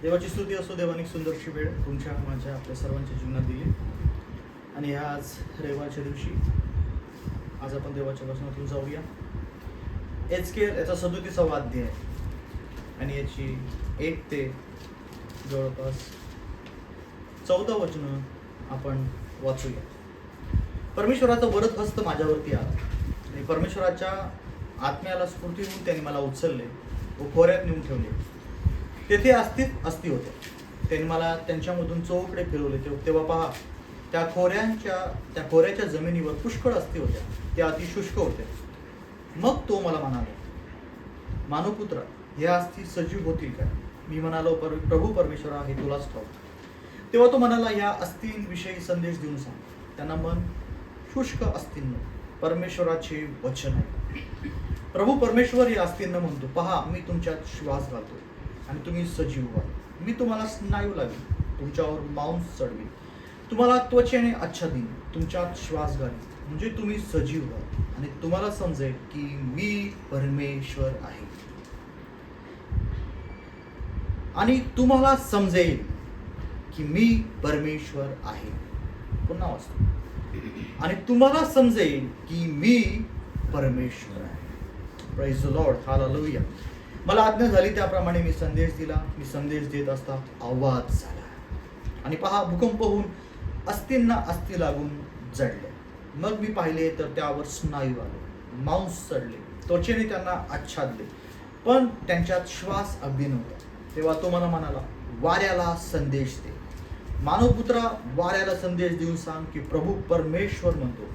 देवाची स्तुती असो. देवानी सुंदरशी वेळ तुमच्या माझ्या आपल्या सर्वांच्या जीवनात दिली. आणि आज रविवारच्या दिवशी आज आपण देवाच्या वचनातून जाऊया. एचकेल याचा 37वा अध्याय आणि याची 1 ते जवळपास 14 वचनं आपण वाचूया. परमेश्वराचा वरद हस्त माझ्यावरती आला आणि परमेश्वराच्या आत्म्याला स्फूर्ती होऊन त्यांनी मला उचलले व खोऱ्यात नेऊन ठेवले. तेथे अस्थी होत्या. त्यांनी मला त्यांच्यामधून चौकडे फिरवले. तेव्हा पहा, त्या खोऱ्याच्या जमिनीवर पुष्कळ अस्थी होत्या. त्या अतिशुष्क होत्या. मग तो मला म्हणाला, मानवपुत्रा, ह्या अस्थी सजीव होतील का? मी म्हणालो, प्रभू परमेश्वरा, हे तुलाच ठाऊक. तेव्हा तो म्हणाला, या अस्थींविषयी संदेश देऊन सांग. त्यांना मन शुष्क अस्थींनो परमेश्वराचे वचन आहे. प्रभू परमेश्वर या अस्थींना म्हणतो, पहा, मी तुमच्यात श्वास घालतो आणि तुम्ही सजीव व्हाल. मी तुम्हाला स्नायू लावीन, तुमच्यावर मांस चढवीन, तुम्हाला त्वचेने आच्छादीन, तुमच्यात श्वास घालीन, म्हणजे तुम्ही सजीव व्हाल आणि तुम्हाला समजेल की मी परमेश्वर आहे. आणि तुम्हाला समजेल की मी परमेश्वर आहे. पुन्हा वाचतो. आणि तुम्हाला समजेल की मी परमेश्वर आहे. Praise the Lord, hallelujah. मला आज्ञा झाली त्याप्रमाणे मी संदेश दिला. मी संदेश देत असता आवाज झाला आणि पहा, भूकंप होऊन अस्थींना अस्थी लागून जडले. मग मी पाहिले तर त्यावर स्नायू आले, मांस चढले, त्वचेने त्यांना आच्छादले, पण त्यांच्यात श्वास अगदी नव्हता. तेव्हा तो मला म्हणाला, वाऱ्याला संदेश दे. मानवपुत्रा, वाऱ्याला संदेश देऊन सांग की प्रभू परमेश्वर म्हणतो,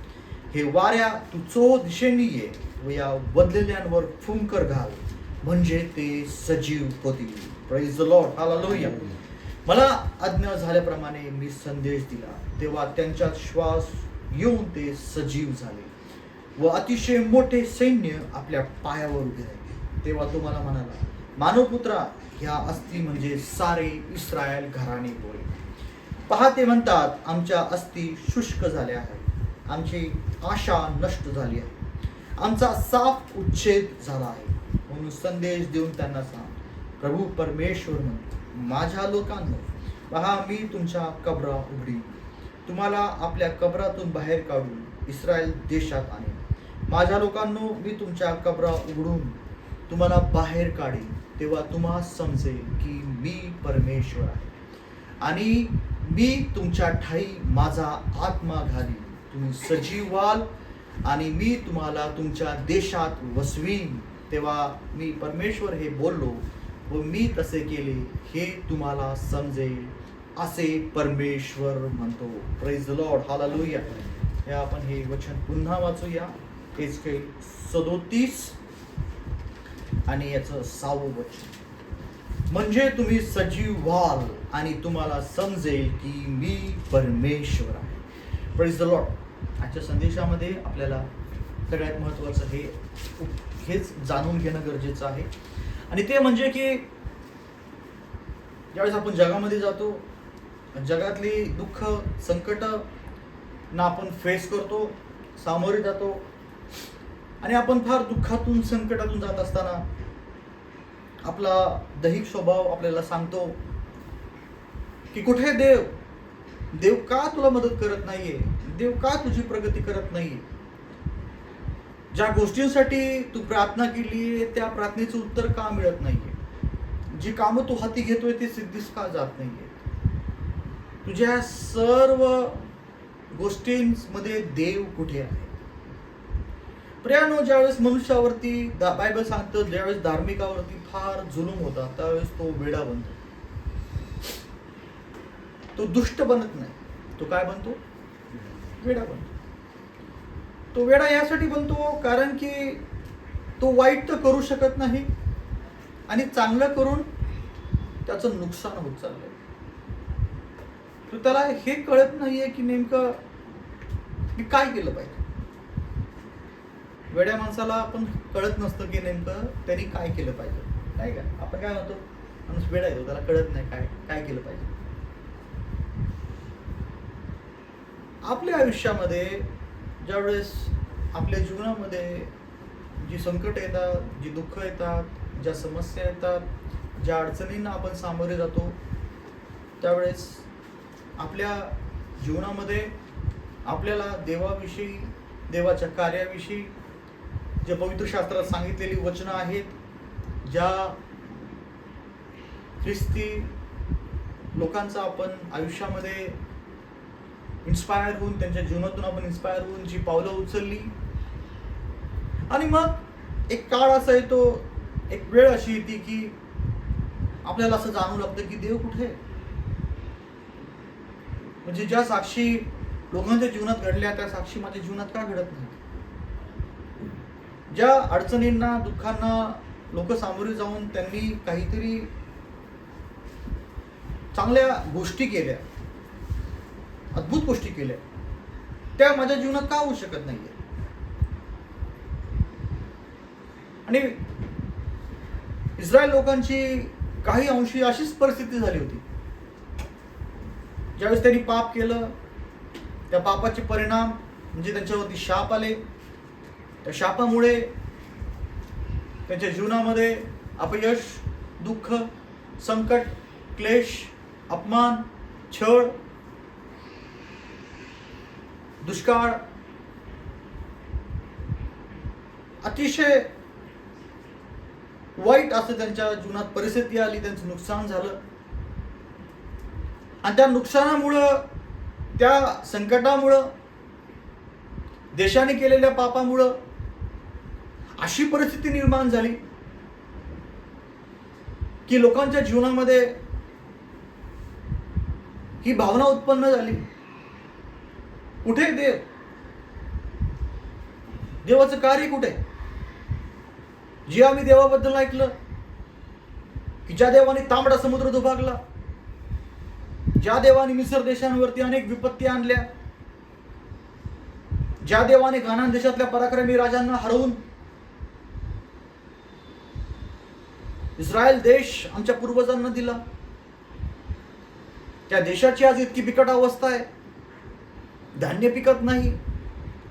हे वाऱ्या, तू चो दिशेने ये व या बदलेल्यांवर फुंकर घाल, म्हणजे ते सजीव होतील. Praise the Lord, hallelujah. मला आज्ञा झाल्याप्रमाणे मी संदेश दिला. तेव्हा त्यांच्यात श्वास येऊन ते सजीव झाले व अतिशय मोठे सैन्य आपल्या पायावर उभे राहिले. तेव्हा तो मला म्हणाला, मानवपुत्रा, ह्या अस्थी म्हणजे सारे इस्रायल घराणे होय. पहा, ते म्हणतात, आमच्या अस्थी शुष्क झाल्या आहेत, आमची आशा नष्ट झाली आहे, आमचा साफ उच्छेद झाला आहे. म्हणून संदेश देऊन त्यांना सांग, प्रभू परमेश्वर म्हणतो, माझ्या लोकांनो, पहा, मी तुमच्या कबरा उघडीन, तुम्हाला आपल्या कबरातून बाहेर काढून इस्रायल देशात आणेन. माझ्या लोकांनो, मी तुमच्या कबरा उघडून तुम्हाला बाहेर काढीन. तेव्हा तुम्हाला समजेल की मी परमेश्वर आहे आणि मी तुमच्या ठाई माझा आत्मा घालीन, तुम्ही सजीव व्हाल आणि मी तुम्हाला तुमच्या देशात वसवीन. तेव्हा मी परमेश्वर हे बोललो व मी तसे केले, हे तुम्हाला समजेल, असे परमेश्वर म्हणतो. Praise the Lord, hallelujah. हे आपण हे वचन पुन्हा वाचूया. एचकेल 37 आणि याचं 6वं वचन, म्हणजे तुम्ही सजीव व्हाल आणि तुम्हाला समजेल की मी परमेश्वर आहे. Praise the Lord. आजच्या संदेशामध्ये आपल्याला सगळ्यात महत्त्वाचं हेच जाणून घेणं गरजेचं आहे. आणि ते म्हणजे की ज्यावेळेस आपण जगामध्ये जातो, जगातली दुःख संकट ना आपण फेस करतो, सामोरे जातो, आणि आपण फार दुःखातून संकटातून जात असताना आपला दैहिक स्वभाव आपल्याला सांगतो की कुठे देव, देव का तुला मदत करत नाहीये, देव का तुझी प्रगती करत नाहीये, ज्या गोष्टींसाठी तू प्रार्थना केली त्या प्रार्थनेचं उत्तर का मिळत नाहीये, जी कामं तू हाती घेतोय ती सिद्धीस का जात नाहीये, तुझ्या सर्व गोष्टींमध्ये देव कुठे आहे. प्रियानो, ज्यावेळेस मनुष्यावरती बायबल सांगतं, ज्यावेळेस धार्मिकावरती फार जुलूम होता त्यावेळेस तो वेडा बनतो, तो दुष्ट बनत नाही. तो काय बनतो? वेडा बनतो. तो वेडा यासाठी बनतो कारण की तो वाईट तर करू शकत नाही आणि चांगलं करून त्याचं नुकसान होत चाललंय. तो त्याला हे कळत नाहीये की नेमकं मी काय केलं पाहिजे. वेड्या माणसाला आपण कळत नसतं की नेमकं त्यांनी काय केलं पाहिजे, नाही का? आपण काय म्हणतो, माणूस वेडा येतो, त्याला कळत नाही काय केलं पाहिजे. आपल्या आयुष्यामध्ये ज्यावेळेस आपल्या जीवनामध्ये जी संकट येतात, जी दुःख येतात, ज्या समस्या येतात, ज्या अडचणींना आपण सामोरे जातो त्यावेळेस आपल्या जीवनामध्ये आपल्याला देवाविषयी, देवाच्या कार्याविषयी जे पवित्र शास्त्रात सांगितलेली वचनं आहेत, ज्या ख्रिस्ती लोकांचा आपण आयुष्यामध्ये इन्स्पायर होऊन, त्यांच्या जीवनातून आपण इन्स्पायर होऊन जी पावलं उचलली, आणि मग एक काळ असा येतो, एक वेळ अशी येते की आपल्याला असं जाणवू लागतं की देव कुठे आहे? म्हणजे ज्या साक्षी लोकांच्या जीवनात घडल्या त्या साक्षी माझ्या जीवनात का घडत नाही? ज्या अडचणींना, दुःखांना लोक सामोरे जाऊन त्यांनी काहीतरी चांगल्या गोष्टी केल्या, अद्भुत गोष्टी केल्या, त्या माझ्या जीवनात का होऊ शकत नाहीये? आणि इस्रायल लोकांची काही अंशी अशीच परिस्थिती झाली होती. ज्यावेळेस त्यांनी पाप केलं, त्या पापाचे परिणाम म्हणजे त्यांच्यावरती शाप आले. त्या शापामुळे त्यांच्या जीवनामध्ये अपयश, दुःख, संकट, क्लेश, अपमान, छळ, दुष्काळ, अतिशय वाईट असं त्यांच्या जीवनात परिस्थिती आली. त्यांचं नुकसान झालं आणि त्या नुकसानामुळं, त्या संकटामुळं, देशाने केलेल्या पापामुळं अशी परिस्थिती निर्माण झाली की लोकांच्या जीवनामध्ये ही भावना उत्पन्न झाली, कुठे देव? देवाचं कार्य कुठे? जे आम्ही देवाबद्दल ऐकलं की ज्या देवाने तांबडा समुद्र दुभागला, ज्या देवाने मिसर देशांवरती अनेक विपत्ती आणल्या, ज्या देवाने कानान देशातल्या पराक्रमी राजांना हरवून इस्रायल देश आमच्या पूर्वजांना दिला, त्या देशाची आज इतकी बिकट अवस्था आहे. धान्य पिकत नाही,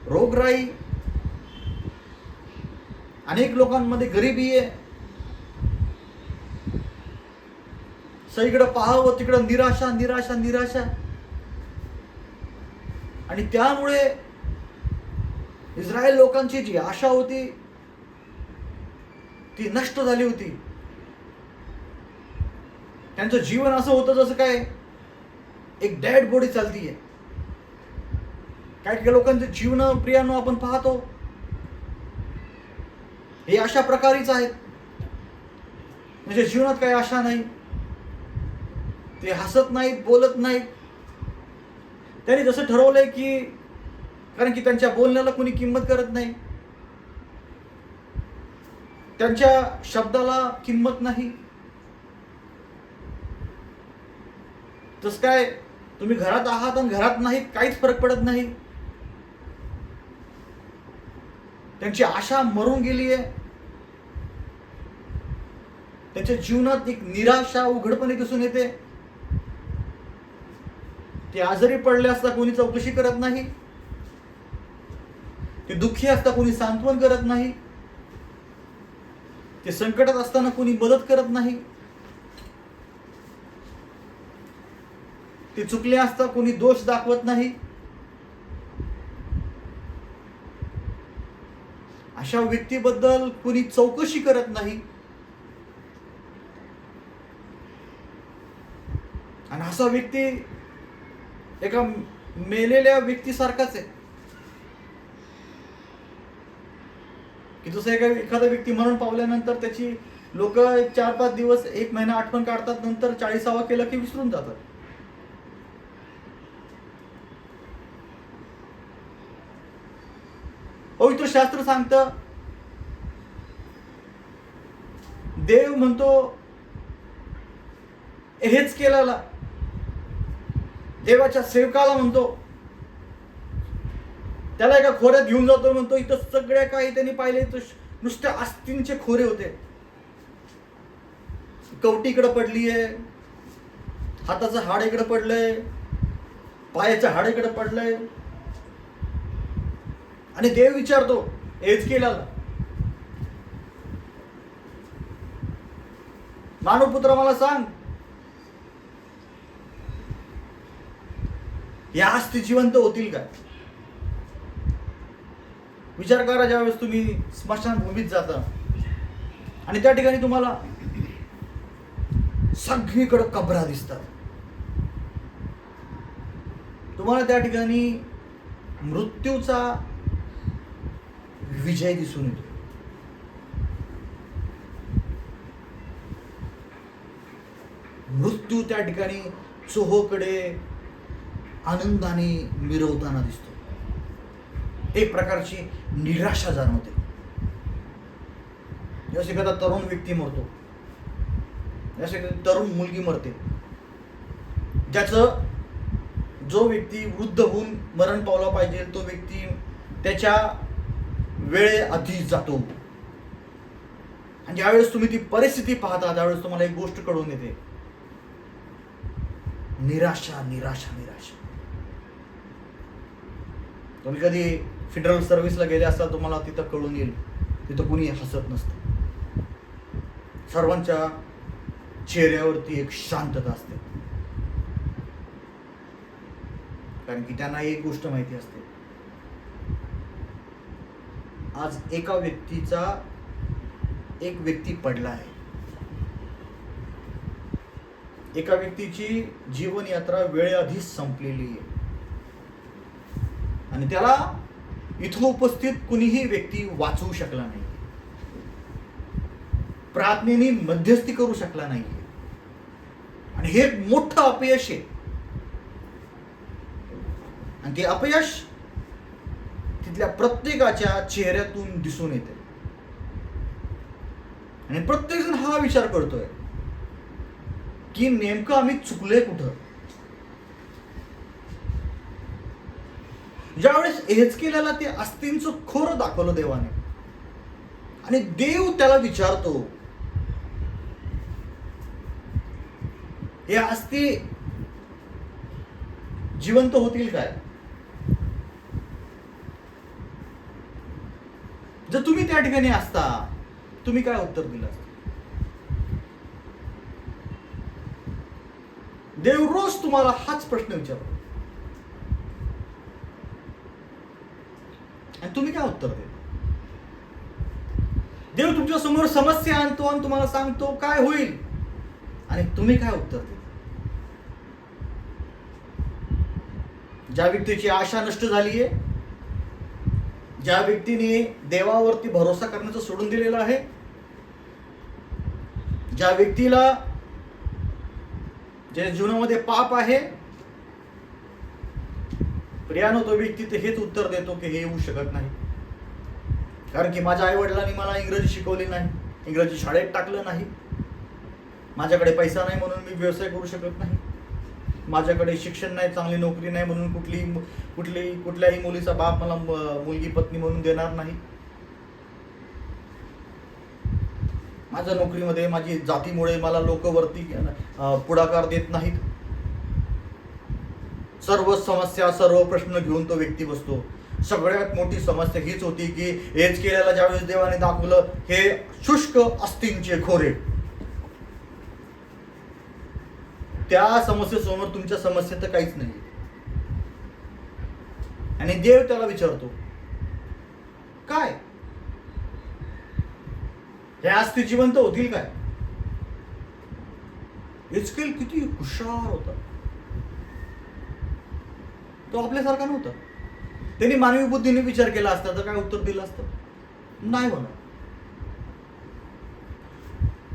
रोगराई, अनेक लोकांमध्ये गरिबी आहे. सगळीकडे पाहावं तिकडं निराशा, निराशा, निराशा. आणि त्यामुळे इस्रायल लोकांची जी आशा होती ती नष्ट झाली होती. त्यांचं जीवन असं होतं जसं काय एक डेड बॉडी चालतीये. काही लोकांचं जीवन प्रियानो आपण पाहतो हे अशा प्रकारेच आहेत. म्हणजे जीवनात काही आशा नाही, ते हसत नाहीत, बोलत नाहीत. त्यांनी जसं ठरवलंय की, कारण की त्यांच्या बोलण्याला कोणी किंमत करत नाही, त्यांच्या शब्दाला किंमत नाही. तसं काय तुम्ही घरात आहात आणि घरात नाहीत काहीच फरक पडत नाही. त्यांची आशा मरून गेली आहे. त्यांच्या जीवनात एक निराशा उघडपणे दिसून येते. ते आजारी पडले असता कोणी चौकशी करत नाही, ते दुःखी असता कोणी सांत्वन करत नाही, ते संकटात असताना कोणी मदत करत नाही, ते चुकले असता कोणी दोष दाखवत नाही. अशा व्यक्तीबद्दल कोणी चौकशी करत नाही. आणि असा व्यक्ती एका मेलेल्या व्यक्तीसारखाच आहे. की जसं एखादा व्यक्ती मरण पावल्यानंतर त्याची लोक 4-5 दिवस, 1 महिना आठवण काढतात, नंतर 40वा केलं की विसरून जातात. पवित्र शास्त्र सांगतं, देव म्हणतो हेच केल्याला, देवाच्या सेवकाला म्हणतो, त्याला एका खोऱ्यात घेऊन जातो, म्हणतो इथं सगळ्या काही त्यांनी पाहिले तर नुसत्या अस्थिंचे खोरे होते. कवटी इकडे पडली आहे, हाताचं हाड इकडे पडलंय, पायाचं हाड इकडे पडलंय. आणि देव विचारतो हेच केल्याला. मानवपुत्र मला सांग, या अस्थी जिवंत होतील का? विचार करा, ज्यावेळेस तुम्ही स्मशानभूमीत जाता आणि त्या ठिकाणी तुम्हाला सगळीकडे कबरा दिसतात, तुम्हाला त्या ठिकाणी मृत्यूचा विजय दिसून येतो. मृत्यू त्या ठिकाणी चोहोकडे आनंदाने मिरवताना दिसतो. एक प्रकारची निराशा जाणवते. जसे एखादा तरुण व्यक्ती मरतो, जसे तरुण मुलगी मरते, ज्याचं जो व्यक्ती वृद्ध होऊन मरण पावला पाहिजे तो व्यक्ती त्याच्या वेळेआधी जातो. आणि ज्यावेळेस तुम्ही ती परिस्थिती पाहता त्यावेळेस तुम्हाला एक गोष्ट कळून येते, निराशा निराशा निराशा. तुम्ही कधी फेडरल सर्व्हिसला गेले असता, तुम्हाला तिथं कळून येईल, तिथं कुणी हसत नसतं. सर्वांच्या चेहऱ्यावरती एक शांतता असते, कारण की त्यांना एक गोष्ट माहिती असते, आज एक व्यक्ती पडला आहे. एका व्यक्तीची जीवन यात्रा वेळेआधीच संपलेली आहे आणि त्याला इथं उपस्थित कुणीही व्यक्ती वाचवू शकला नाही, प्रार्थनेने मध्यस्थी करू शकला नाही. आणि हे एक मोठं अपयश आहे. आणि ते अपयश तिथल्या प्रत्येकाच्या चेहऱ्यातून दिसून येते. आणि प्रत्येक जण हा विचार करतोय की नेमकं आम्ही चुकलोय कुठं. ज्यावेळेस एहेजकेलला ते अस्थींचं खोरं दाखवलं देवाने आणि देव त्याला विचारतो, हे अस्थी जिवंत होतील काय? जर तुम्ही त्या ठिकाणी असता तुम्ही काय उत्तर दिलं असतं? देव रोज तुम्हाला हाच प्रश्न विचारतो आणि तुम्ही काय उत्तर देता? देव तुमच्या समोर समस्या आणतो आणि तुम्हाला सांगतो काय होईल, आणि तुम्ही काय उत्तर देता? ज्या व्यक्तीची आशा नष्ट झाली आहे, ज्या व्यक्तीने देवावरती भरोसा करण्याचं सोडून दिलेलं आहे, ज्या व्यक्तीला ज्या जीवनामध्ये पाप आहे, प्रियानो तो व्यक्ती तर हेच उत्तर देतो की हे येऊ शकत नाही, कारण की माझ्या आई वडिलांनी मला इंग्रजी शिकवली नाही, इंग्रजी शाळेत टाकलं नाही, माझ्याकडे पैसा नाही म्हणून मी व्यवसाय करू शकत नाही, माझ्याकडे शिक्षण नाही, चांगली नोकरी नाही म्हणून कुठल्याही मुलीचा बाप मला मुलगी पत्नी म्हणून देणार नाही, माझ्या नोकरीमध्ये माझी जातीमुळे मला लोक वरती पुढाकार देत नाहीत. सर्व समस्या सर्व प्रश्न घेऊन तो व्यक्ती बसतो. सगळ्यात मोठी समस्या हीच होती की एहेजकेलला ज्यावेळेस देवाने दाखवलं हे शुष्क अस्थींचे खोरे, त्या समस्येसमोर तुमच्या समस्या तर काहीच नाही. आणि देव त्याला विचारतो काय, हे अस्थी जिवंत होतील काय? एहेजकेल किती हुशार होता, तो आपल्यासारखा नव्हता. त्यांनी मानवी बुद्धीने विचार केला असता तर काय उत्तर दिलं असतं? नाही होणार.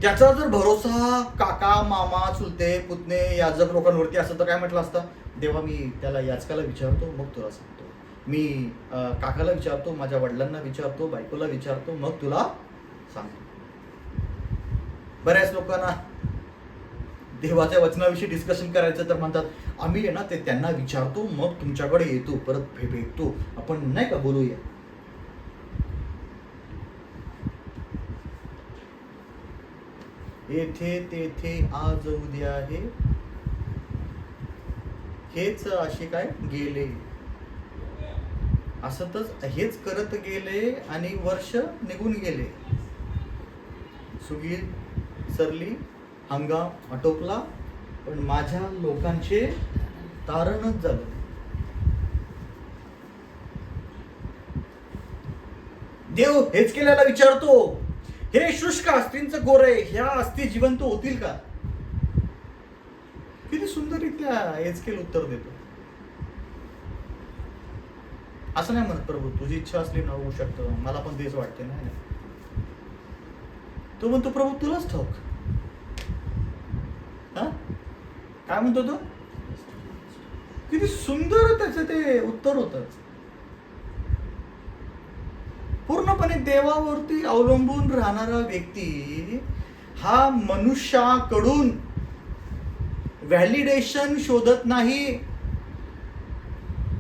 त्याचा जर भरोसा काका मामा चुलते पुतणे याजक लोकांवरती असतं तर काय म्हटलं असतं? देवा मी त्याला याचकाला विचारतो मग तुला सांगतो, मी काकाला विचारतो, माझ्या वडिलांना विचारतो, बायकोला विचारतो, मग तुला सांगतो. बऱ्याच लोकांना देवाच्या वचनाविषयी डिस्कशन करायचं तर म्हणतात आम्ही आहे ना ते त्यांना विचारतो मग तुमच्याकडे येतो, परत भेटतो, आपण नाही का बोलूया. येथे तेथे आज उद्या आहे, हेच असे काय गेले, असतच हेच करत गेले आणि वर्ष निघून गेले. सुगी सरली हंगाम आटोपला, पण माझ्या लोकांचे तारणच झालं. देव हेचकेल्याला विचारतो, हे शुष्क अस्थिंचं गोरे, ह्या अस्थी जिवंत होतील का? किती सुंदररित्या हेचकेल उत्तर देतो. असं नाही म्हणत प्रभू तुझी इच्छा असली ना होऊ शकतं, मला पण तेच वाटते. नाही, तो म्हणतो प्रभू तुलाच ठाऊक. हा काय म्हणतो तो? किती सुंदर त्याचं ते उत्तर होतं. पूर्णपणे देवावरती अवलंबून राहणारा व्यक्ती हा मनुष्याकडून व्हॅलिडेशन शोधत नाही.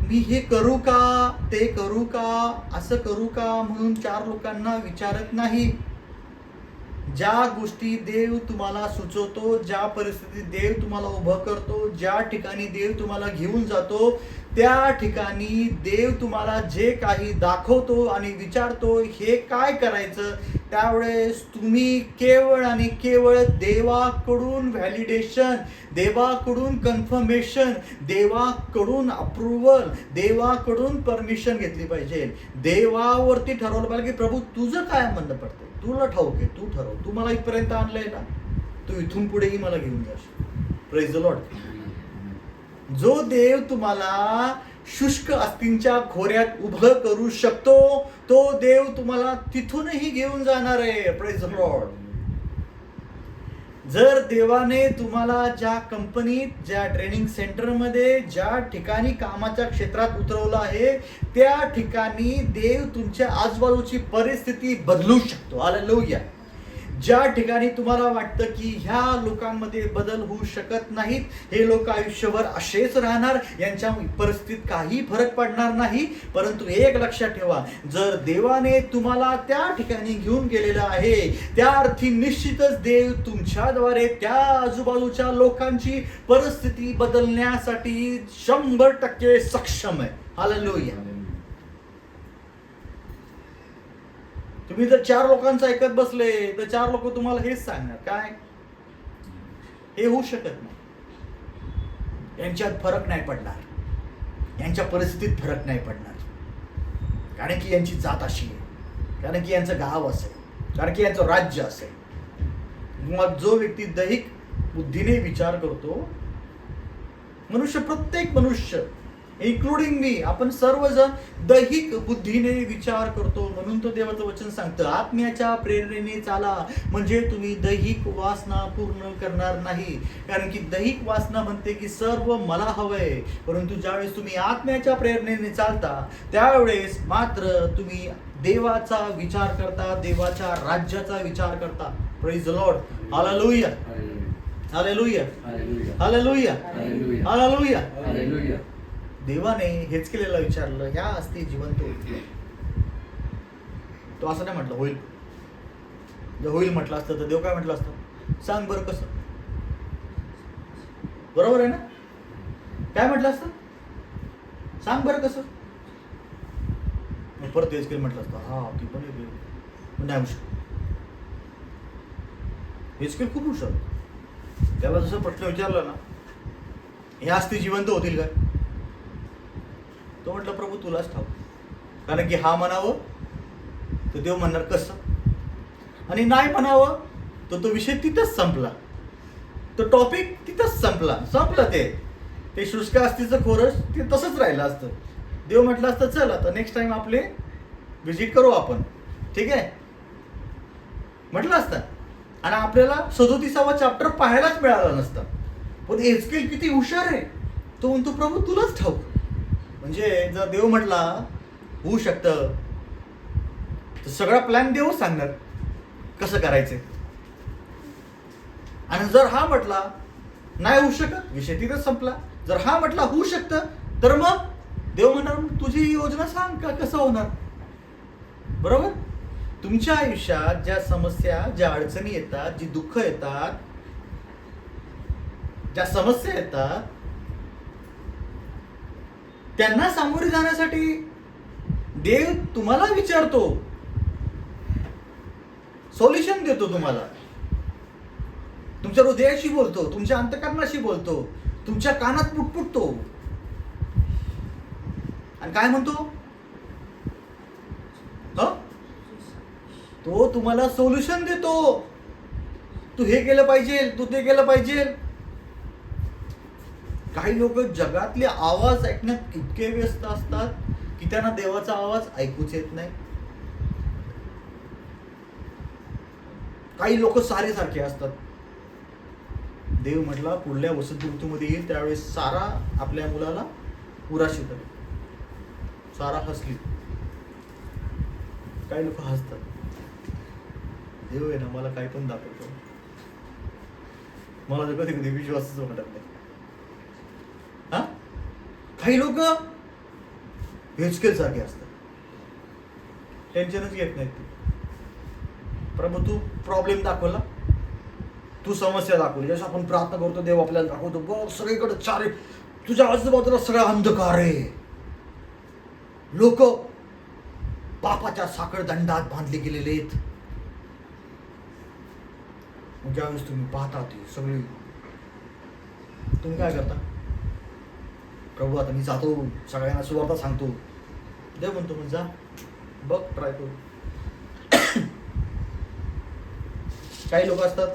मी हे करू का, ते करू का, असं करू का म्हणून चार लोकांना विचारत नाही. ज्या गोष्टी देव तुम्हाला सुचवतो, ज्या परिस्थितीत देव तुम्हाला उभं करतो, ज्या ठिकाणी देव तुम्हाला घेऊन जातो, त्या ठिकाणी देव तुम्हाला जे काही दाखवतो आणि विचारतो हे काय करायचं, त्यावेळेस तुम्ही केवळ आणि केवळ देवाकडून व्हॅलिडेशन, देवाकडून कन्फर्मेशन, देवाकडून अप्रुव्हल, देवाकडून परमिशन घेतली पाहिजे. देवावरती ठरवलं पाहिजे की प्रभू तुझं काय म्हणणं पडतं, तुला ठाऊक आहे, तू ठरव. तू मला इथपर्यंत आणलंय ना, तू इथून पुढेही मला घेऊन जाशील. Praise the Lord. जो देव तुम्हाला शुष्क अस्थिंच्या खोऱ्यात उभं करू शकतो, तो देव तुम्हाला तिथूनही घेऊन जाणार आहे. Praise the Lord. जर देवाने तुम्हाला ज्या कंपनीत, ज्या ट्रेनिंग सेंटरमध्ये, ज्या ठिकाणी कामाच्या क्षेत्रात उतरवलं आहे, त्या ठिकाणी देव तुमच्या आजूबाजूची परिस्थिती बदलू शकतो. हालेलुया. ज्या ठिकाणी तुम्हाला वाटतं की ह्या लोकांमध्ये बदल होऊ शकत नाहीत, हे लोक आयुष्यभर असेच राहणार, यांच्या परिस्थितीत काही फरक पडणार नाही, परंतु एक लक्षात ठेवा, जर देवाने तुम्हाला त्या ठिकाणी घेऊन गेलेलं आहे, त्या अर्थी निश्चितच देव तुमच्याद्वारे त्या आजूबाजूच्या लोकांची परिस्थिती बदलण्यासाठी 100% सक्षम आहे. हालेलुया. तुम्ही जर 4 लोकांचं ऐकत बसले तर 4 लोक तुम्हाला हेच सांगणार, काय हे होऊ शकत नाही, यांच्यात फरक नाही पडणार, यांच्या परिस्थितीत फरक नाही पडणार, कारण की यांची जात अशी आहे, कारण की यांचं गाव असेल, कारण की यांचं राज्य असेल. मग जो व्यक्ती दैहिक बुद्धीने विचार करतो, प्रत्येक मनुष्य इन्क्लुडिंग मी, आपण सर्वजण दैहिक बुद्धीने विचार करतो. म्हणून तो देवाचं वचन सांगतं, आत्म्याच्या प्रेरणेने चाला, म्हणजे तुम्ही दैहिक वासना पूर्ण करणार नाही. कारण की दैहिक वासना म्हणते की सर्व मला हवंय, परंतु ज्यावेळेस तुम्ही आत्म्याच्या प्रेरणेने चालता, त्यावेळेस मात्र तुम्ही देवाचा विचार करता, देवाच्या राज्याचा विचार करता. Praise the Lord. Hallelujah. Hallelujah. Hallelujah. Hallelujah. Hallelujah. देवाने हेचकेल्याला विचारलं, ह्या अस्थी जिवंत होईल. तो असं नाही म्हटलं होईल. जर होईल म्हटलं असतं तर देव काय म्हटलं असतं, सांग बरं कसं. बरोबर आहे ना? काय म्हटलं असतं, सांग बरं कसं. परत हेचकेल म्हटलं असतं, हा ती पण नाही होऊ शकत. हेचकेल खूप हुशार. त्याला जसं प्रश्न विचारला ना, ह्या अस्थी जिवंत होतील का, तो म्हटलं प्रभू तुलाच ठाऊक. कारण की हा म्हणावं तर देव म्हणणार कसं, आणि नाही म्हणावं तर तो विषय तिथंच संपला, तो टॉपिक तिथंच संपलं. ते शुष्क अस्थिचं खोरस ते तसंच राहिलं असतं. देव म्हटलं असतं चल आता नेक्स्ट टाइम आपले व्हिजिट करू आपण, ठीक आहे म्हटलं असतं, आणि आपल्याला 37वा चॅप्टर पाहायलाच मिळाला नसता. पण हेचकेल किती हुशार आहे, तो म्हणतो प्रभू तुलाच ठाऊक. म्हणजे जर देव म्हटला होऊ शकतं तर सगळा प्लॅन देव सांगणार कसं करायचंय, आणि जर हा म्हटला नाही होऊ शकत, विषय तिथंच संपला. जर हा म्हटला होऊ शकतं तर मग देव म्हणणार तुझी योजना सांग का कसं होणार. बरोबर. तुमच्या आयुष्यात ज्या समस्या, ज्या अडचणी येतात, जी दुःख येतात, ज्या समस्या येतात, त्यांना सामोरे जाण्यासाठी देव तुम्हाला विचारतो, सोल्युशन देतो तुम्हाला. तुमच्या हृदयाशी बोलतो, तुमच्या अंतःकरणाशी बोलतो, तुमच्या कानात पुटपुटतो. आणि काय म्हणतो? तो तुम्हाला सोल्युशन देतो. तू हे केलं पाहिजे, तू ते केलं पाहिजे. काही लोक जगातले आवाज ऐकण्यात इतके व्यस्त असतात की त्यांना देवाचा आवाज ऐकूच येत नाही. काही लोक सारेसारखे असतात. देव म्हटला पुढल्या वसंत ऋतूमध्ये येईल त्यावेळेस सारा आपल्या मुलाला उराशी करेल. सारा हसली. काही लोक हसतात. देव आहे ना मला काही पण दाखवतो. मला तर कधी कधी विश्वासच वाटत नाही. हा, काही लोक हेचकेल सारखे असतात. टेन्शनच घेत नाहीत. प्रभू तू प्रॉब्लेम दाखवला, तू समस्या दाखवली, जसं आपण प्रार्थना करतो देव आपल्याला दाखवतो बघ सगळीकडे चारे तुझ्या आजूबाजूला सगळा अंधकार आहे. लोक पापाच्या साखळदंडात बांधले गेलेले आहेत. ज्यावेळेस तुम्ही पाहता ती सगळी, तुम्ही काय करता? प्रभू आता मी जातो, सगळ्यांना सुवार्ता सांगतो. देव म्हणतो मग जा, बघ, ट्राय करू. काही लोक असतात,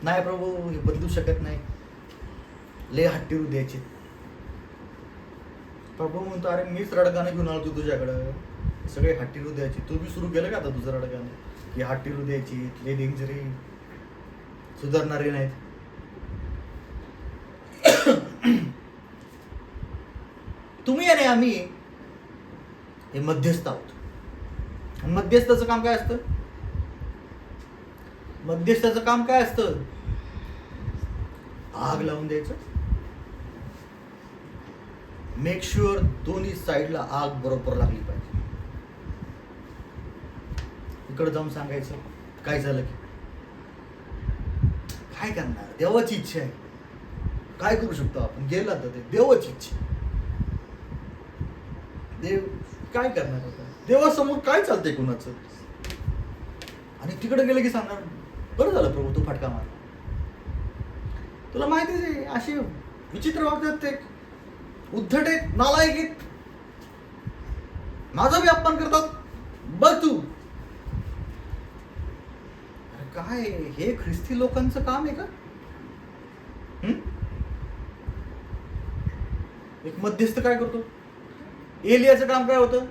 नाही प्रभू हे बदलू शकत नाही, लय हट्टी हृदयाचे. प्रभू म्हणतो अरे मीच रडगाणं घेऊन आलो तुझ्याकडं, सगळे हट्टी हृदयाचे. तू बी सुरू केलं का आता तुझं रडगाणं? ही हट्टी हृदयाची, लय डेंजर, सुधारणारे नाहीत. तुम्ही आणि आम्ही हे मध्यस्थ आहोत. मध्यस्थाचं काम काय असतं? मध्यस्थाचं काम काय असतं? आग लावून द्यायचं. मेक शुअर दोन्ही साईडला आग बरोबर लागली पाहिजे. इकडे जाऊन सांगायचं काय झालं की, काय करणार? देवाची इच्छा आहे, काय करू शकतो आपण? गेला तर ते देवाची इच्छा. देव काय करणार होता? देवासमोर काय चालतंय कुणाचं? आणि तिकडे गेलं की सांगणार बरं झालं प्रभू तू फटका मार. तुला माहितीच आहे असे विचित्र वागतात ते, उद्धट आहेत, नालायक आहेत, माझा बी अपमान करतात, बघ तू. अरे काय हे ख्रिस्ती लोकांचं काम आहे का? एक मध्यस्थ काय करतो? एलियाचं काम काय होतं?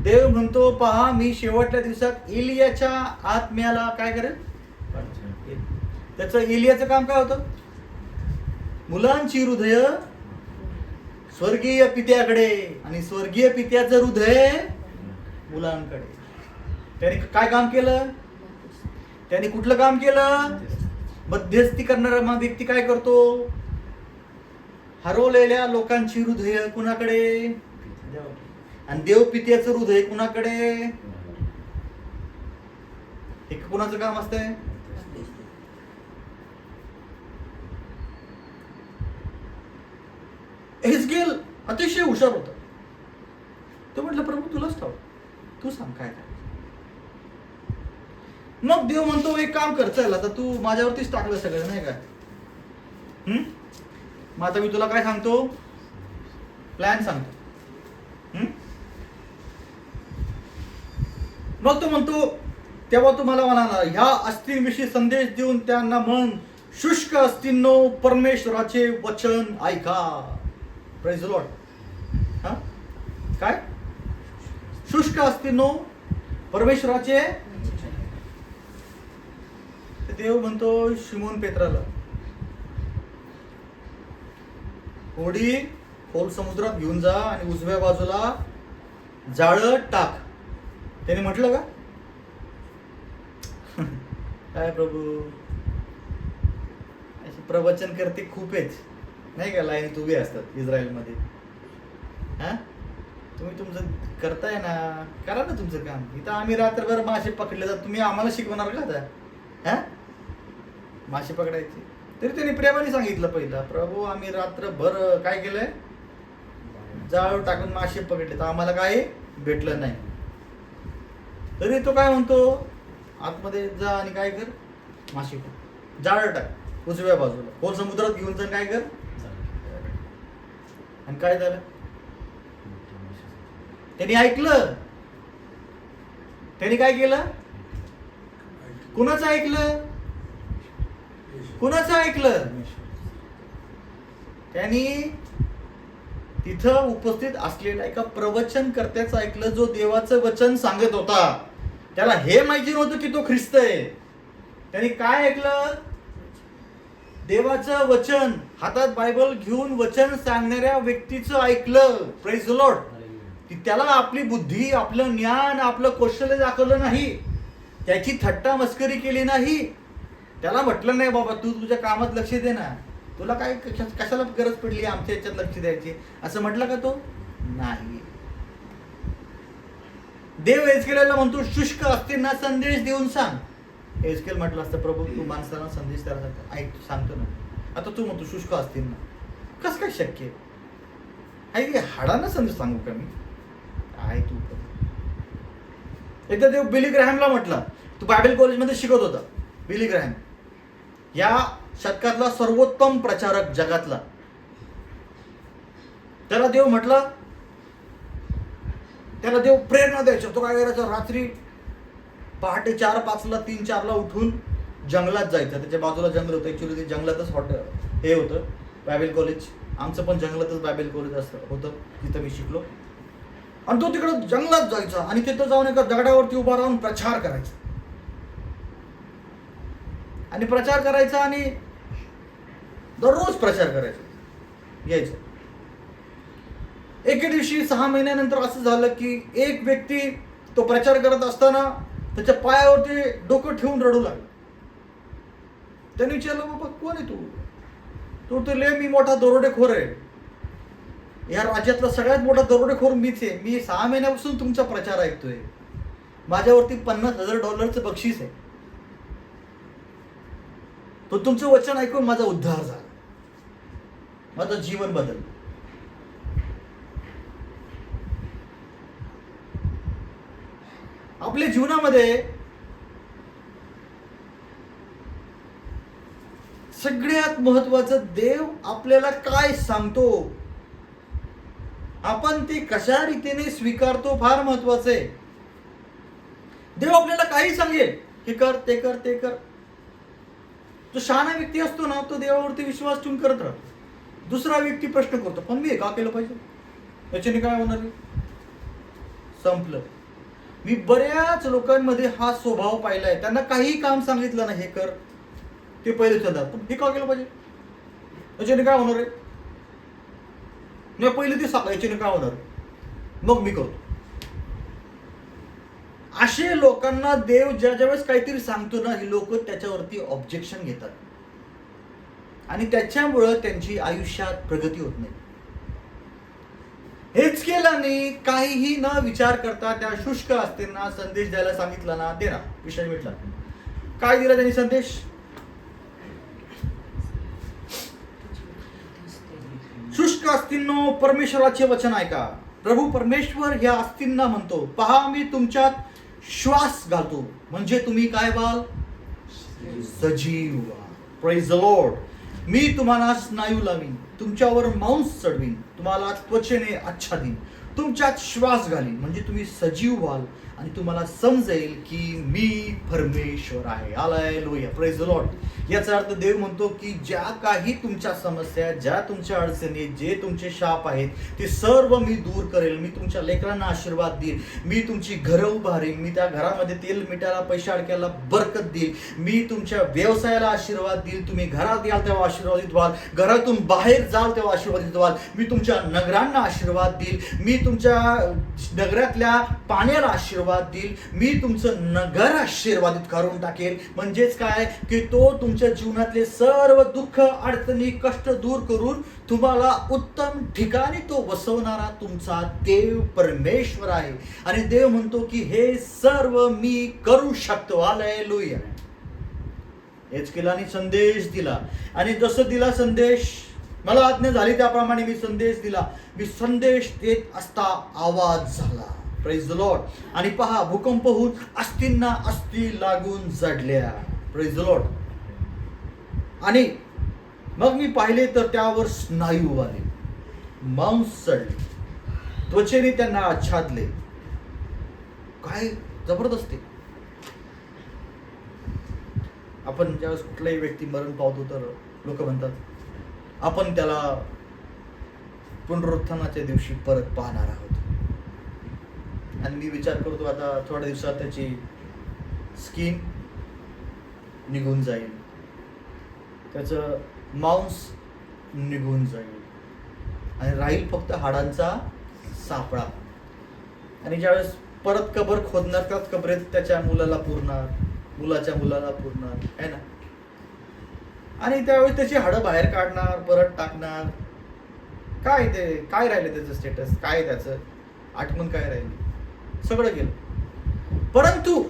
देव म्हणतो पहा मी शेवटच्या दिवसात एलियाच्या आत्म्याला काय करेल. त्याचं एलियाचं काम काय होतं? मुलांची हृदय स्वर्गीय पित्याकडे आणि स्वर्गीय पित्याचं हृदय मुलांकडे. त्याने काय काम केलं? त्याने कुठलं काम केलं? मध्यस्थी करणारा व्यक्ती काय करतो? हरवलेल्या लोकांची हृदय कुणाकडे? आणि देव पित्याचं हृदय कुणाकडे? हे कुणाचं काम असतंय? हिजकेल अतिशय हुशार होता. तो म्हटलं प्रभू तुलाच ठाऊक, तू सांग काय करायचं. मग देव म्हणतो एक काम कर, चल आता तू माझ्यावरतीच टाकलं सगळं नाही का. मग आता मी तुला काय सांगतो, प्लॅन सांगतो. मग तो म्हणतो तेव्हा तुम्हाला म्हणाला ह्या अस्थिंविषयी संदेश देऊन त्यांना म्हण, शुष्क अस्थिंनो परमेश्वराचे वचन ऐका. Praise the Lord. काय शुष्क अस्थिंनो परमेश्वराचे? देव म्हणतो शिमोन पेत्राला होडी खोल समुद्रात घेऊन जा आणि उजव्या बाजूला जाळं टाक. त्याने म्हटलं का काय प्रभू असे प्रवचन करते खूप आहेत नाही का, लाईनीत उभे असतात इस्रायलमध्ये. तुम्ही तुमचं करताय ना, करा ना तुमचं काम. इथं आम्ही रात्रभर मासे पकडले जात, तुम्ही आम्हाला शिकवणार का आता मासे पकडायचे? तरी त्यांनी प्रेमाने सांगितलं पहिलं, प्रभू आम्ही रात्रभर काय केलंय, जाळ टाकून मासे पकडले तर आम्हाला काय भेटलं नाही. तरी तो काय म्हणतो, आतमध्ये जा आणि काय कर, मासे पकड. जाळ टाक उजव्या बाजूला, खोल समुद्रात घेऊन जा, काय कर. आणि काय झालं? त्यांनी ऐकलं. त्यांनी काय केलं? कुणाचं ऐकलं? कुणाचं ऐकलं? त्यांनी तिथं उपस्थित असलेल्या एका प्रवचनकर्त्याचं ऐकलं, जो देवाचं वचन सांगत होता. त्याला हे माहिती नव्हतं की तो ख्रिस्त आहे. त्यांनी काय ऐकलं? देवाचं वचन, हातात बायबल घेऊन वचन सांगणाऱ्या व्यक्तीचं ऐकलं. Praise the Lord. त्याला आपली बुद्धी, आपलं ज्ञान, आपलं कौशल्य दाखवलं नाही, त्याची थट्टा मस्करी केली नाही. त्याला म्हटलं नाही बाबा तू तुझ्या कामात लक्ष दे ना, तुला काय कशाला गरज पडली आमच्या याच्यात लक्ष द्यायची, असं म्हटलं का तो? नाही. देव एजकेलला म्हणतो शुष्क असतींना संदेश देऊन सांग. एजकेल म्हटलं असतं प्रभू तू माणसाला संदेश त्याला ऐक सांगतो ना, आता तू म्हणतो शुष्क असतींना, कसं काय शक्य आहे? हाडांना संदेश सांगू का मी? आहे तू. एकदा देव बिली ग्रॅहमला म्हटला, तू बायबल कॉलेजमध्ये शिकत होता. बिली ग्रॅहम या शतकातला सर्वोत्तम प्रचारक जगातला. त्याला देव म्हटला, त्याला देव प्रेरणा द्यायचा. तो काय करायचा? रात्री पहाटे 4-5ला 3-4ला उठून जंगलात जायचं. त्याच्या बाजूला जंगल होतं. ऍक्च्युली ते जंगलातच हे होतं बायबल कॉलेज. आमचं पण जंगलातच बायबल कॉलेज होतं जिथं मी शिकलो. आणि तो तिकडं जंगलात जायचा आणि तिथं जाऊन एका दगडावरती उभा राहून प्रचार करायचा. आणि प्रचार करायचा आणि दररोज प्रचार करायचा यायचं. एके दिवशी 6 महिन्यानंतर असं झालं की एक व्यक्ती तो प्रचार करत असताना त्याच्या पायावरती डोकं ठेवून रडू लागला. त्याने विचारलं, बाबा कोण आहे तू? तो तर लय मी मोठा दरोडेखोर आहे, या राज्यातला सगळ्यात मोठा दरोडेखोर मीच आहे. मी 6 महिन्यापासून तुमचा प्रचार ऐकतोय, माझ्यावरती $50,000 बक्षीस आहे. तो तुमचं वचन ऐकून माझा उद्धार झाला, माझं जीवन बदललं. आपल्या जीवनामध्ये सगळ्यात महत्वाचं देव आपल्याला काय सांगतो, आपण ते कशा रीतीने स्वीकारतो फार महत्वाचं आहे. देव आपल्याला काही सांगेल, हे कर ते कर ते कर. जो शहाणा व्यक्ती असतो ना, तो देवावरती विश्वास ठेवून करत राहतो. दुसरा व्यक्ती प्रश्न करतो, पण मी हे का केलं पाहिजे, याच्याने काय होणार आहे? संपलं. मी बऱ्याच लोकांमध्ये हा स्वभाव पाहिलाय. त्यांना काही काम सांगितलं ना, हे कर ते पहिले विचारतात, पण हे का केलं पाहिजे, याच्याने काय होणार आहे? नाही पहिले ते सांगा याच्याने काय होणार, मग मी करतो. असे लोकांना देव ज्या वेळेस काहीतरी सांगतो ना, ही लोक त्याच्यावरती ऑब्जेक्शन घेतात आणि त्याच्यामुळं त्यांची आयुष्यात प्रगती होत नाही. हेच केल्याने काहीही न विचार करता त्या शुष्क असतींना संदेश द्यायला सांगितला ना, दे ना, विषय मिटला. काय दिला त्यांनी संदेश? शुष्क असतींनो परमेश्वराचे वचन ऐका. प्रभू परमेश्वर ह्या असतींना म्हणतो, पहा मी तुमच्यात श्वास घालतो, म्हणजे तुम्ही काय व्हाल? सजीव व्हाल. Praise the Lord. मी तुम्हाला स्नायू लावीन, तुमच्यावर मांस चढवीन, तुम्हाला त्वचेने आच्छादीन, तुमच्यात श्वास घालीन, म्हणजे तुम्ही सजीव व्हाल आणि तुम्हाला समजेल की मी परमेश्वर आहे. हालेलुया. Praise the Lord. याचा अर्थ देव म्हणतो की ज्या काही तुमच्या समस्या, ज्या तुमच्या अडचणी, जे तुमचे शाप आहेत, ते सर्व मी दूर करेल. मी तुमच्या लेकरांना आशीर्वाद देईल, मी तुमची घरं उभारीन, मी त्या घरामध्ये तेल मिठाला पैसे अडक्याला बरकत देईल, मी तुमच्या व्यवसायाला आशीर्वाद देईल. तुम्ही घरात याल तेव्हा आशीर्वादित व्हाल, घरातून बाहेर जाल तेव्हा आशीर्वादित व्हाल. मी तुमच्या नगरांना आशीर्वाद देईल, मी तुमच्या नगरातल्या पाण्याला आशीर्वाद देईल, मी तुमचं नगर आशीर्वादित करून टाकेल. म्हणजेच काय की तो तुमच्या जीवनातले सर्व दुःख, अडचणी, कष्ट दूर करून तुम्हाला उत्तम ठिकाणी तो बसवणारा तुमचा देव परमेश्वर आहे. आणि देव म्हणतो की हे सर्व मी करू शकतो. हालेलुया. एजकेलाने संदेश दिला आणि जसं दिला संदेश, मला आज्ञा झाली त्याप्रमाणे मी संदेश दिला. मी संदेश देत असता आवाज झाला. Praise the Lord. आणि पहा, भूकंप होऊन अस्थिंना अस्थी लागून जडल्या. Praise the Lord. आणि मग मी पाहिले तर त्यावर स्नायू आले, मांस चढले, त्वचेने त्यांना आच्छादले. काय जबरदस्त आहे. आपण ज्यावेळेस कुठलाही व्यक्ती मरण पावतो तर लोक म्हणतात आपण त्याला पुनरुत्थानाच्या दिवशी परत पाहणार आहोत. आणि मी विचार करतो आता थोड्या दिवसात त्याची स्किन निघून जाईल, त्याचं मांस निघून जाईल आणि राहील फक्त हाडांचा सापळा. आणि ज्यावेळेस परत कबर खोदणार त्याच कबरेत त्याच्या मुलाला पुरणार, मुलाच्या मुलाला पुरणार आहे ना. आणि त्यावेळेस त्याची हाडं बाहेर काढणार, परत टाकणार. काय ते काय राहिले त्याचं स्टेटस, काय त्याचं आठवण काय राहिली, सगळं गेलं. परंतु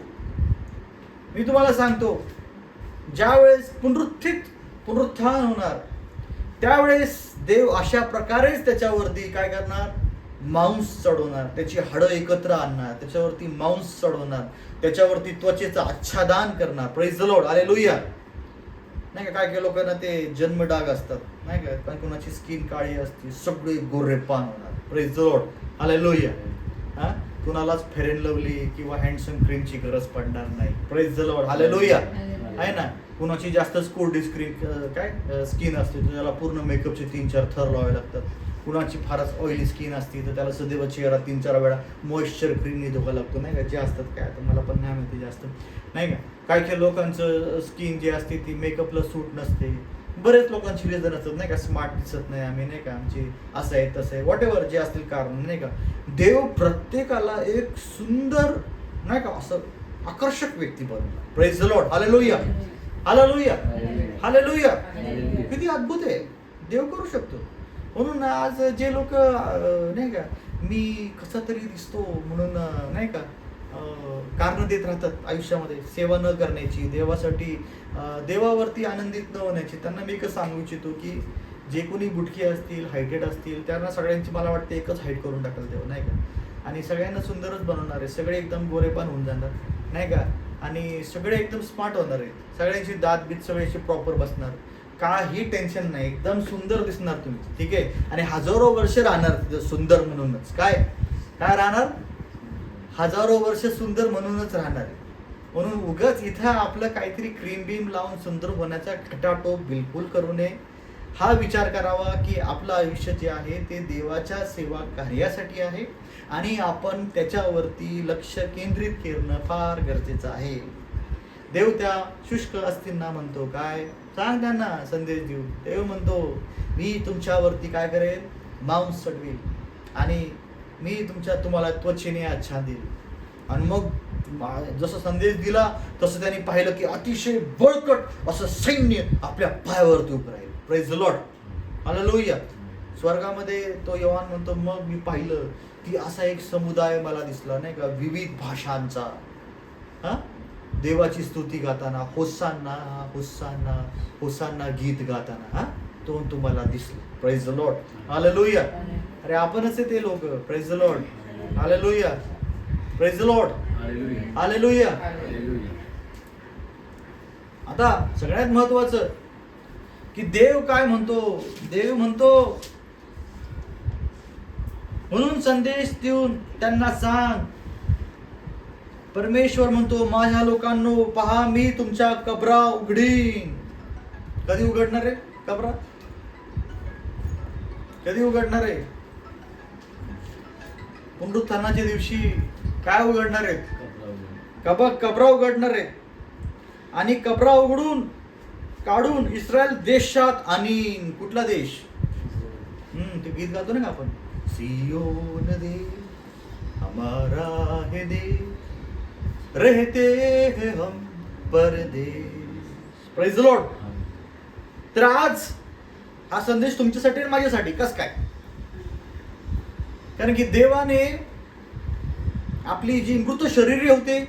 मी तुम्हाला सांगतो, ज्यावेळेस पुनरुत्थान होणार त्यावेळेस देव अशा प्रकारेच त्याच्यावरती काय करणार, मांस चढवणार, त्याची हाडं एकत्र आणणार, त्याच्यावरती मांस चढवणार, त्याच्यावरती त्वचेचं आच्छादन करणार. Praise the Lord, hallelujah. नाही का, काय लोकांना ते जन्मडाग असतात नाही का, कारण कोणाची स्किन काळी असते, सगळे गोरेपान होणार. Praise the Lord, hallelujah. हा, कुणालाच फेअर अँड लवली किंवा हँडसम क्रीमची गरज पडणार नाही. Praise the Lord, hallelujah. आहे ना, कुणाची जास्तच कोरडी स्किन असते तर त्याला पूर्ण मेकअपचे 3-4 थर लावावे लागतात. कुणाची फारच ऑइली स्किन असते तर त्याला सदैव चेहरा 3-4 वेळा मॉइश्चर क्रीमने धुवा लागतो नाही का. जे असतात काय, तर मला पण नाही माहिती जास्त नाही का. काही लोकांचं स्किन जे असते ती मेकअपला सूट नसते. बरेच लोकांची रिझन असतात नाही का, स्मार्ट दिसत नाही आम्ही नाही का, आमची असं आहे तसं आहे, व्हॉट एव्हर जे असतील कारण नाही का. देव प्रत्येकाला एक सुंदर नाही का असं आकर्षक व्यक्ती बनवला. Praise the Lord, hallelujah, hallelujah, hallelujah. किती अद्भुत आहे, देव करू शकतो. म्हणून आज जे लोक नाही का मी कसा तरी दिसतो म्हणून नाही का कारण देत राहतात आयुष्यामध्ये, सेवा न करण्याची, देवासाठी देवावरती आनंदित न होण्याची, त्यांना मी एकच सांगू इच्छितो की जे कोणी बुटकी असतील, हायटेड असतील, त्यांना सगळ्यांची मला वाटते एकच हाईट करून टाकल देव नाही का. आणि सगळ्यांना सुंदरच बनवणार आहे, सगळे एकदम गोरेपान होऊन जाणार नाही का, आणि सगळे एकदम स्मार्ट होणार आहेत, सगळ्यांची दात बीत सगळ्याची प्रॉपर बसणार, काही टेन्शन नाही, एकदम सुंदर दिसणार तुम्ही. ठीक आहे. आणि हजारो वर्ष राहणार सुंदर म्हणूनच. काय काय राहणार, हजारो वर्ष सुंदर म्हणूनच राहणार आहे. म्हणून उगाच इथं आपलं काहीतरी क्रीम बीम लावून सुंदर होण्याचा खटाटोप बिलकुल करू नये. हा विचार करावा की आपलं आयुष्य जे आहे ते देवाच्या सेवा कार्यासाठी आहे आणि आपण त्याच्यावरती लक्ष केंद्रित करणं फार गरजेचं आहे. देव त्या शुष्क अस्थिंना म्हणतो, काय सांग त्यांना संदेश देऊ. देव म्हणतो मी तुमच्यावरती काय करेल, मांस चढवेल आणि मी तुम्हाला त्वचेने आच्छादेल. आणि मग जसं संदेश दिला तसं त्यांनी पाहिलं की अतिशय बळकट असं सैन्य आपल्या पायावरती उभं राहील. Praise the Lord, hallelujah. स्वर्गामध्ये तो योहान म्हणतो मग मी पाहिलं की असा एक समुदाय मला दिसला नाही का, विविध भाषांचा, हा, देवाची स्तुती गाताना, होसांना होसांना होसांना गीत गाताना, हा, तो तुम्हाला दिसला. Praise the Lord, hallelujah. अरे आपणच आहे ते लोक. Praise the Lord, hallelujah, praise the Lord, hallelujah. आता सगळ्यात महत्वाचं की देव काय म्हणतो, देव म्हणतो म्हणून संदेश देऊन त्यांना सांग. परमेश्वर म्हणतो माझ्या लोकांनो पहा मी तुमच्या कबरा उघडीन. कधी उघडणार आहे कबरा, कधी उघडणार आहे, पुनरुत्थानाच्या दिवशी. काय उघडणार आहेत, कबरा उघडणार आहेत आणि कबरा उघडून काढून इस्रायल देशात आणीन. कुठला देश, ते गीत गातो ना आपण, सियोन दे हमारा है देश रहते हैं हम परदेश. Praise the Lord. तर आज हा संदेश तुमच्यासाठी आणि माझ्यासाठी. कस काय, कारण की देवाने आपली जी मृत शरीरे होते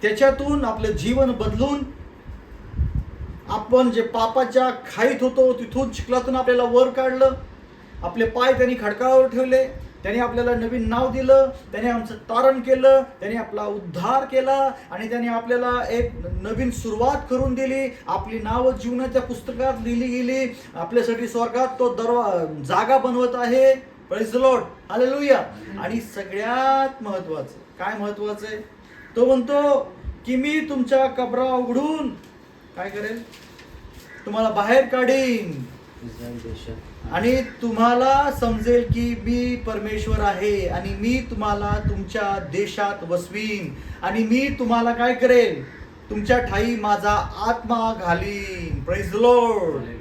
त्याच्यातून आपलं जीवन बदलून आपण जे पापाच्या खाईत होतो तिथून चिखलातून आपल्याला वर काढलं. आपले पाय त्यांनी खडकावर ठेवले, त्याने आपल्याला नवीन नाव दिलं, त्याने आमचं तारण केलं, त्याने आपला उद्धार केला आणि त्याने आपल्याला एक नवीन सुरुवात करून दिली. आपली नावं जीवनाच्या पुस्तकात लिहिली गेली. आपल्यासाठी स्वर्गात तो जागा बनवत आहे. Praise the Lord, hallelujah. आणि सगळ्यात महत्वाचं काय महत्वाचं आहे, तो म्हणतो की मी तुमच्या कबरा उघडून काय करेल, तुम्हाला बाहेर काढीन आणि तुम्हाला समजेल की मी परमेश्वर आहे आणि मी तुम्हाला तुमच्या देशात वसवीन आणि मी तुम्हाला काय करेल, तुमच्या ठाई माझा आत्मा घालीन. Praise the Lord.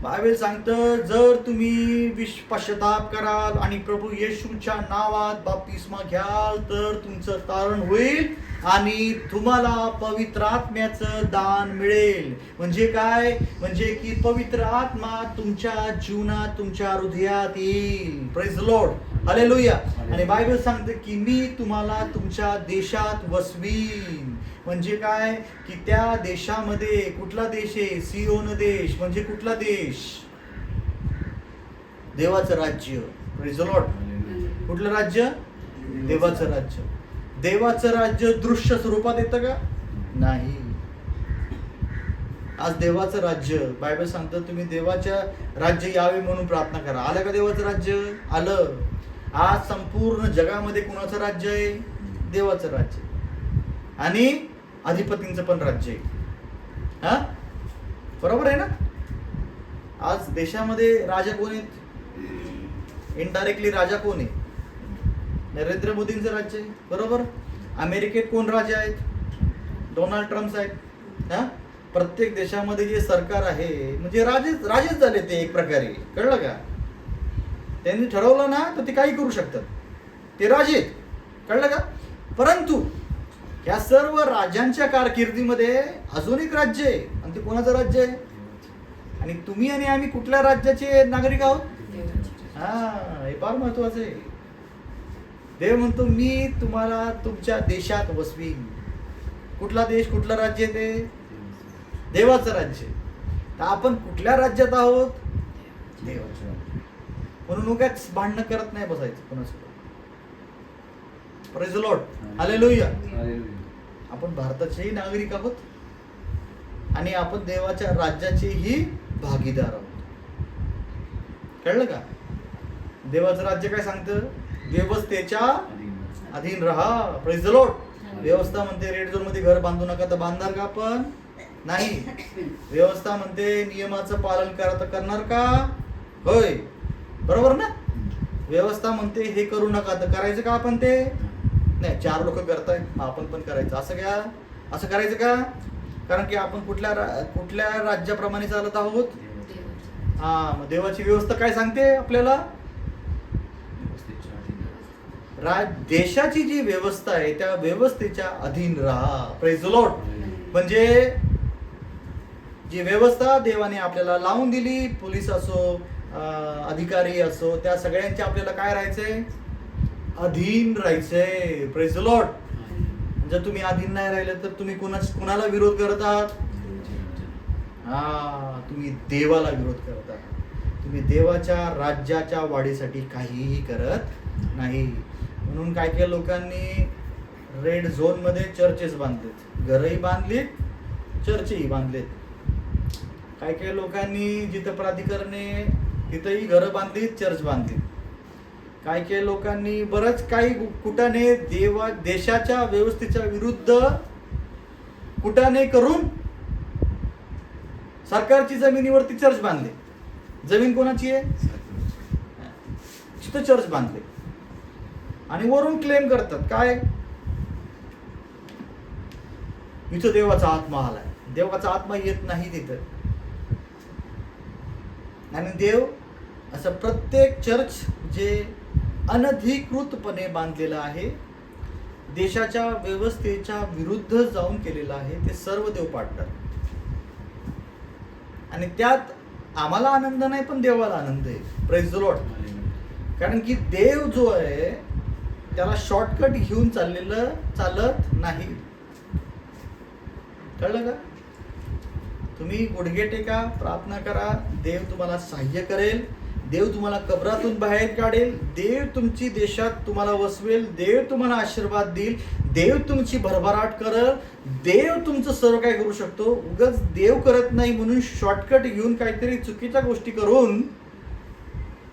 बायबल सांगतं, जर तुम्ही पश्चाताप कराल आणि प्रभू येशूच्या नावात बाप्तिस्मा घ्याल तर तुमचं तारण होईल आणि तुम्हाला पवित्र आत्म्याचं दान मिळेल. म्हणजे काय, म्हणजे की पवित्र आत्मा तुमच्या जीवनात, तुमच्या हृदयात येईल. Praise the Lord, hallelujah. आणि बायबल सांगते की मी तुम्हाला तुमच्या देशात वसवीन. म्हणजे काय की त्या देशामध्ये, कुठला देश आहे, सियोन देश. म्हणजे कुठला देश, देवाचं राज्य. Praise the Lord. कुठलं राज्य, देवाचं राज्य. देवाचं राज्य दृश्य स्वरूपात येतं का, नाही. आज देवाचं राज्य, बायबल सांगतं तुम्ही देवाच्या राज्य यावे म्हणून प्रार्थना करा. आलं का देवाचं राज्य, आलं. आज संपूर्ण जगामध्ये कुणाचं राज्य आहे, देवाचं राज्य आणि अधिपतींचं पण राज्य आहे. हा, बरोबर आहे ना. आज देशामध्ये राजा कोण आहेत, इनडायरेक्टली राजा कोण आहे, नरेंद्र मोदींचं राज्य आहे. बरोबर. अमेरिकेत कोण राजा आहेत, डोनाल्ड ट्रम्प आहेत. हा, प्रत्येक देशामध्ये जे सरकार आहे म्हणजे राजेच झाले ते एक प्रकारे. कळलं का. त्यांनी ठरवलं ना तर ते काही करू शकतात, ते राजे. कळलं का. परंतु या सर्व राजांच्या कारकिर्दीमध्ये अजून एक राज्य आहे आणि ते कोणाचं राज्य आहे, आणि तुम्ही आणि आम्ही कुठल्या राज्याचे नागरिक आहोत. हा, हे फार महत्वाचं आहे. देव म्हणतो मी तुम्हाला तुमच्या देशात वसवीन. कुठला देश, कुठलं राज्य आहे ते, देवाचं राज्य. तर आपण कुठल्या राज्यात आहोत, देवाच्या. म्हणून उगाच भांडणं करत नाही बसायचं कोणासोबत. Praise the Lord, hallelujah. आपण भारताचेही नागरिक आहोत आणि आपण देवाच्या राज्याचेही भागीदार आहोत. कळलं का. देवाचं राज्य काय सांगतं, व्यवस्थेच्या अधीन राहा. Praise the Lord. व्यवस्था म्हणते रेड झोन मध्ये घर बांधू नका, तर बांधणार का आपण, नाही. व्यवस्था म्हणते नियमाचं पालन करणार का, होय, बरोबर ना. व्यवस्था म्हणते हे करू नका, तर करायचं का आपण ते, नाही. 4 लोक करतायत, आपण पण करायचं. असं करायचं का, कारण की आपण कुठल्या राज्याप्रमाणे चालत आहोत. हा, मग देवाची व्यवस्था काय सांगते आपल्याला, देशाची जी व्यवस्था आहे त्या व्यवस्थेच्या अधीन राहा. Praise the Lord. म्हणजे जी व्यवस्था देवाने आपल्याला लावून दिली, पोलीस असो, अधिकारी असो, त्या सगळ्यांचे आपल्याला काय राहायचंय, अधीन राहायचंय. Praise the Lord. जर तुम्ही अधीन नाही राहिले तर तुम्ही कुणाला विरोध करत आहात, हा, तुम्ही देवाला विरोध करत आहात. तुम्ही देवाच्या राज्याच्या वाढीसाठी काहीही करत नाही. म्हणून काय काय लोकांनी रेड झोन मध्ये चर्चेस बांधलेत, घरही बांधलीत, चर्चही बांधलेत. काय काय लोकांनी जिथं प्राधिकरणे तिथंही घरं बांधलीत, चर्च बांधलीत. काय काय लोकांनी बरंच काही कुटाने देशाच्या व्यवस्थेच्या विरुद्ध कुटाने करून सरकारची जमिनीवरती चर्च बांधले. जमीन कोणाची आहे, तिथं चर्च बांधले आणि वरून क्लेम करतात काय, इथं देवाचा आत्मा आलाय. देवाचा आत्मा येत नाही तिथं. आणि देव असं प्रत्येक चर्च जे अनधिकृतपणे बांधलेलं आहे, देशाच्या व्यवस्थेच्या विरुद्ध जाऊन केलेलं आहे, ते सर्व देव पाडतात. आणि त्यात आम्हाला आनंद नाही, पण देवाला आनंद आहे. Praise the Lord. कारण की देव जो आहे त्याला शॉर्टकट घेऊन चालत नाही. कळलं का. तुम्ही गुडघे टेका, प्रार्थना करा, देव तुम्हाला सहाय्य करेल देव तुम्हाला कबरातून बाहेर काढेल, देव तुमची देशात तुम्हाला वसवेल, देव तुम्हाला आशीर्वाद देईल, देव तुमची भरभराट करल, देव तुमचं सर्व काय करू शकतो. उगाच देव करत नाही म्हणून शॉर्टकट घेऊन काहीतरी चुकीच्या गोष्टी करून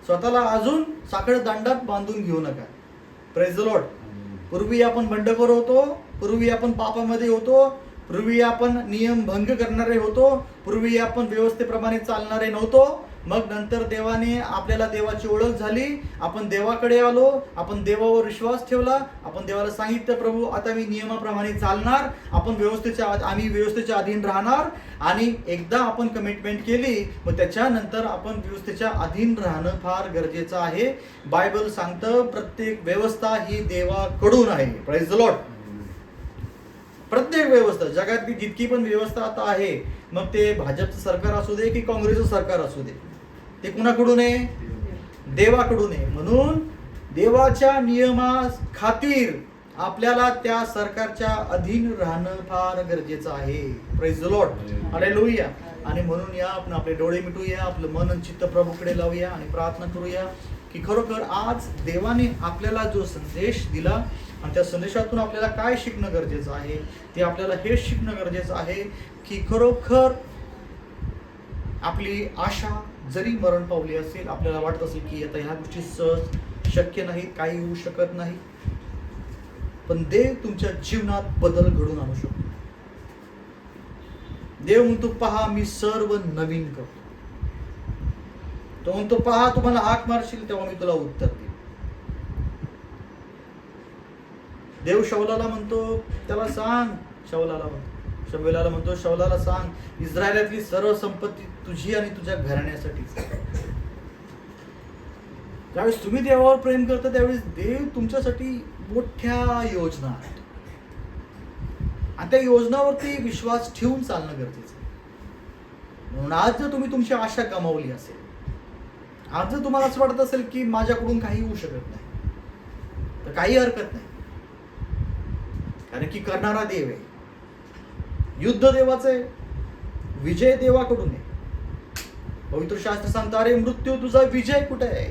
स्वतःला अजून साखळ दांडात बांधून घेऊ नका. Praise the Lord. पूर्वी आपण बंडखोर होतो, पूर्वी आपण पापामध्ये होतो, पूर्वी आपण नियम भंग करणारे होतो, पूर्वी आपण व्यवस्थेप्रमाणे चालणारे नव्हतो. मग नंतर देवाने आपल्याला देवाची ओळख झाली, आपण देवाकडे आलो, आपण देवावर विश्वास ठेवला, आपण देवाला सांगितलं प्रभू आता मी नियमाप्रमाणे चालणार, आम्ही व्यवस्थेच्या अधीन राहणार. आणि एकदा आपण कमिटमेंट केली मग त्याच्यानंतर आपण व्यवस्थेच्या अधीन राहणं फार गरजेचं आहे. बायबल सांगतं प्रत्येक व्यवस्था ही देवाकडून आहे. Praise the Lord. प्रत्येक व्यवस्था, जगातली जितकी पण व्यवस्था आता आहे, मग ते भाजपचं सरकार असू दे की काँग्रेसचं सरकार असू दे, ते कुणाकडून आहे? देवाकडून आहे. म्हणून देवाच्या नियमा खातीर आपल्याला त्या सरकारच्या अधीन राहणं फार गरजेचं आहे. Praise the Lord. हालेलुया. आणि म्हणून या आपण आपले डोळे मिटूया, आपलं मन आणि चित्त प्रभूकडे लावूया आणि प्रार्थना करूया की खरोखर आज देवाने आपल्याला जो संदेश दिला आणि त्या संदेशातून आपल्याला काय शिकणं गरजेचं आहे, ते आपल्याला हे शिकणं गरजेचं आहे की खरोखर आपली आशा जरी मरण पावली असेल, आपल्याला वाटत असेल की आता ह्या गोष्टी सहज शक्य नाहीत, काही होऊ शकत नाही, पण देव तुमच्या जीवनात बदल घडून आणू शकतो. देव म्हणतो पहा मी सर्व नवीन करतो. तो म्हणतो पहा तुम्हाला हाक मारशील तेव्हा मी तुला उत्तर देईन. देव शौलाला म्हणतो त्याला सांग, शमुएलाला म्हणतो शौलाला सांग इस्रायलातली सर्व संपत्ती तुझी आणि तुझ्या घराण्यासाठीच. ज्यावेळेस तुम्ही देवावर प्रेम करता त्यावेळेस देव तुमच्यासाठी मोठ्या योजना आहेत आणि त्या योजनावरती विश्वास ठेवून चालणं गरजेचं आहे. म्हणून आज जर तुम्ही तुमची आशा गमावली असेल, आज जर तुम्हाला असं वाटत असेल की माझ्याकडून काही होऊ शकत नाही, तर काही हरकत नाही, कारण की करणारा देव आहे. युद्ध देवाचं आहे, विजय देवाकडून आहे. पवित्र शास्त्र सांगतं अरे मृत्यू तुझा विजय कुठे आहे?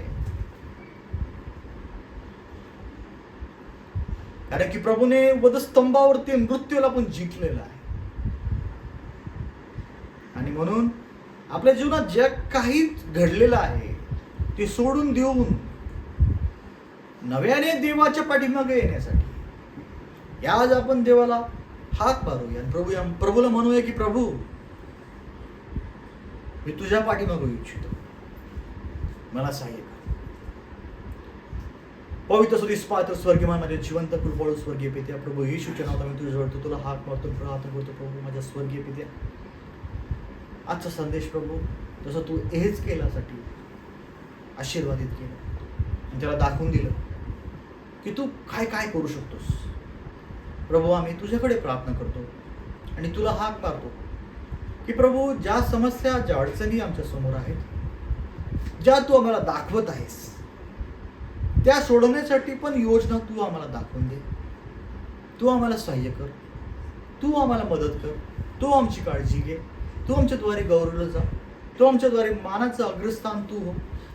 कारण की प्रभूने वधस्तंभावरती मृत्यूला पण जिंकलेला आहे. आणि म्हणून आपल्या जीवनात जे काही घडलेलं आहे ते सोडून देऊन नव्याने देवाच्या पाठीमागे येण्यासाठी आज आपण देवाला हाक मारूया. प्रभूला म्हणूया की प्रभू मी तुझ्या पाठीमागे येऊ इच्छितो, मला सहाय्य कर. पवित्र सुधीस पात्र स्वर्गीमान माझे जिवंत कृपाळू स्वर्गीय पित्या, प्रभू येशूच्या नावात मी तुझ्याजवळ तुला हाक मारतो, प्रार्थना करतो. प्रभू माझ्या स्वर्गीय पित्या, आजचा संदेश प्रभू जसं तू हेच केल्यासाठी आशीर्वादित केलं आणि त्याला दाखवून दिलं की तू काय काय करू शकतोस. प्रभू आम्ही तुझ्याकडे प्रार्थना करतो आणि तुला हाक मारतो की प्रभू ज्या समस्या ज्या अडचणी आमच्या समोर आहेत, ज्या तू आम्हाला दाखवत आहेस, त्या सोडवण्यासाठी पण योजना तू आम्हाला दाखवून दे. तू आम्हाला सहाय्य कर, तू आम्हाला मदत कर, तू आमची काळजी घे, तू आमच्याद्वारे गौरवलं जा, तू आमच्याद्वारे मानाचं अग्रस्थान तू हो.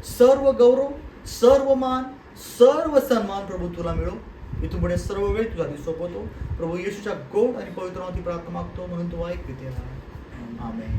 सर्व गौरव, सर्व मान, सर्व सन्मान प्रभू तुला मिळो. इथून पुढे सर्व वेळ तुला सोपवतो. प्रभू येशूच्या गोड आणि पवित्र नावात प्रार्थना मागतो, म्हणून तू ऐक पित्या. आमेन.